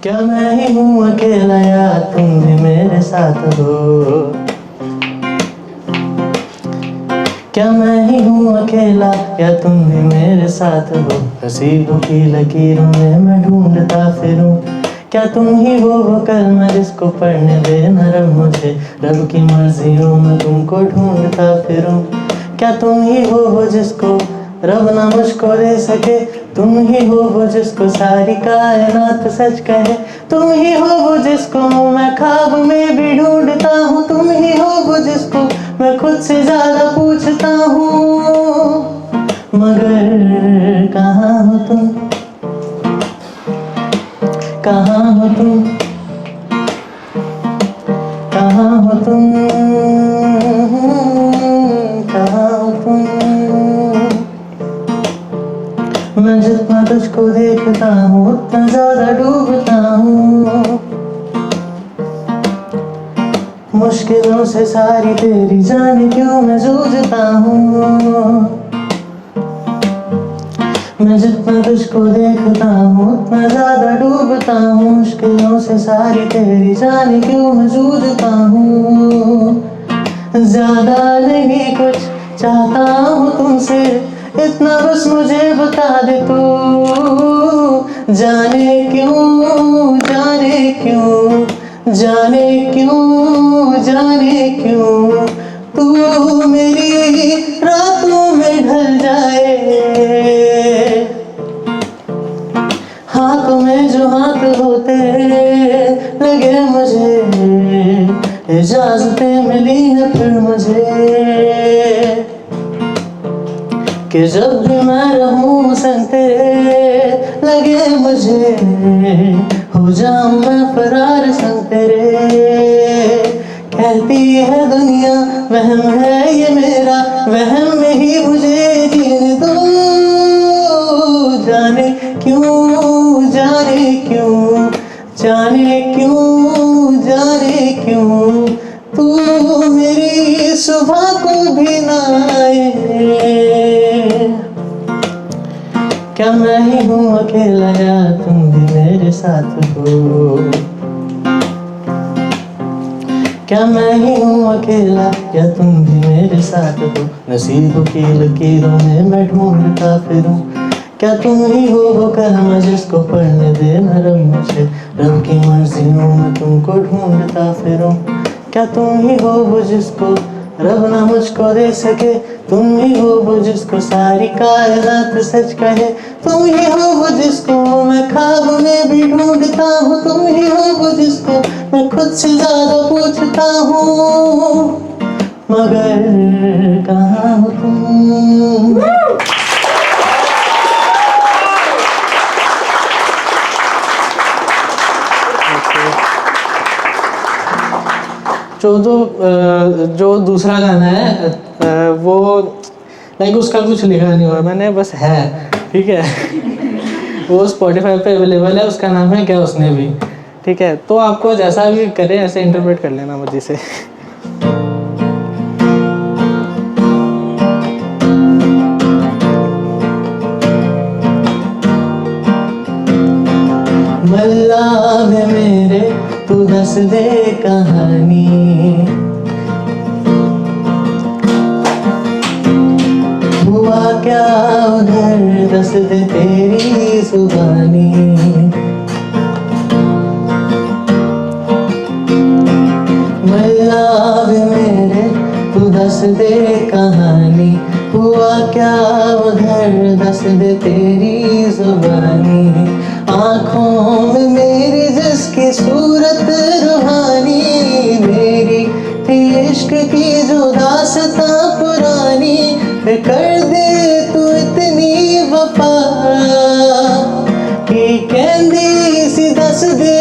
क्या मैं ही हूँ अकेला या तुम भी मेरे साथ हो? क्या मैं ही हूँ अकेला या तुम भी मेरे साथ हो? नसीबों की लकीरों में मैं ढूंढता फिरूं। क्या तुम ही हो वो कलमा जिसको पढ़ने दे नरम मुझे? रब की मर्जियों में तुमको ढूंढता फिरूं। क्या तुम ही हो वो जिसको रब ना मुझको दे सके? तुम ही हो वो जिसको सारी कायनात सच कहे? तुम ही हो वो जिसको मैं ख्वाब में भी ढूंढता हूँ। तुम ही हो वो जिसको मैं खुद से ज्यादा पूछता हूँ। मगर कहाँ हो तुम, कहाँ हो तुम, कहाँ हो तुम, कहाँ हो तुम? मैं जितना तुझको देखता हूँ उतना ज्यादा डूबता हूँ। मुश्किलों से सारी तेरी जाने क्यों मैं जूझता हूँ। मैं जितना तुझको देखता हूँ उतना ज्यादा डूबता हूँ। मुश्किलों से सारी तेरी जाने क्यों मैं जूझता हूँ। ज्यादा नहीं कुछ चाहता हूँ तुमसे, इतना बस मुझे बता दे तू। जाने क्यों, जाने क्यों, जाने क्यों, जाने क्यों तू मेरी रातों में ढल जाए। हाथों में जो हाथ होते लगे मुझे, इजाजतें मिली है फिर मुझे कि जब भी मैं रहूं संग तेरे। लगे मुझे हो जाऊं मैं फरार संग तेरे। कहती है दुनिया वहम है ये मेरा, वहम में ही मुझे जीने दो। जाने क्यों, जाने क्यों, जाने क्यों, जाने क्यों तू मेरी सुबह को भी ना आए। क्या मैं ही हूँ अकेला या तुम भी मेरे साथ हो? क्या मैं ही हूँ अकेला या तुम भी मेरे साथ हो? नसीबों की लकीरों में मैं ढूंढता फिरूं। क्या तुम ही हो वो कलमा जिसको पढ़ने दे नरम मुझे? रब की मर्जियों में तुमको ढूंढता फिरूं। क्या तुम ही हो वो जिसको रब ना मुझको दे सके? तुम ही हो वो जिसको सारी कायनात सच कहे? तुम ही हो वो जिसको मैं ख्वाब में भी ढूंढता हूँ। तुम ही हो वो जिसको मैं खुद से ज्यादा पूछता हूँ। मगर कहाँ हो तुम? जो दूसरा गाना है वो लाइक उसका कुछ लिखा नहीं हुआ मैंने, बस है, ठीक है। वो स्पॉटिफाई पे अवेलेबल है, उसका नाम है क्या उसने भी, ठीक है। तो आपको जैसा भी करे ऐसे इंटरप्रेट कर लेना मर्जी से। मल्लाह वे मेरे तू दस दे कहानी, हुआ क्या उधर दस दे तेरी जुबानी। मल्लाह वे मेरे तू दस दे कहानी, हुआ क्या उधर दस दे तेरी जुबानी। आँखों में मेरी जिसकी सूरत रूहानी, मेरी थी इश्क की जो दास्तां पुरानी। कर दे तू इतनी वफा कि कहंदी सी दस दे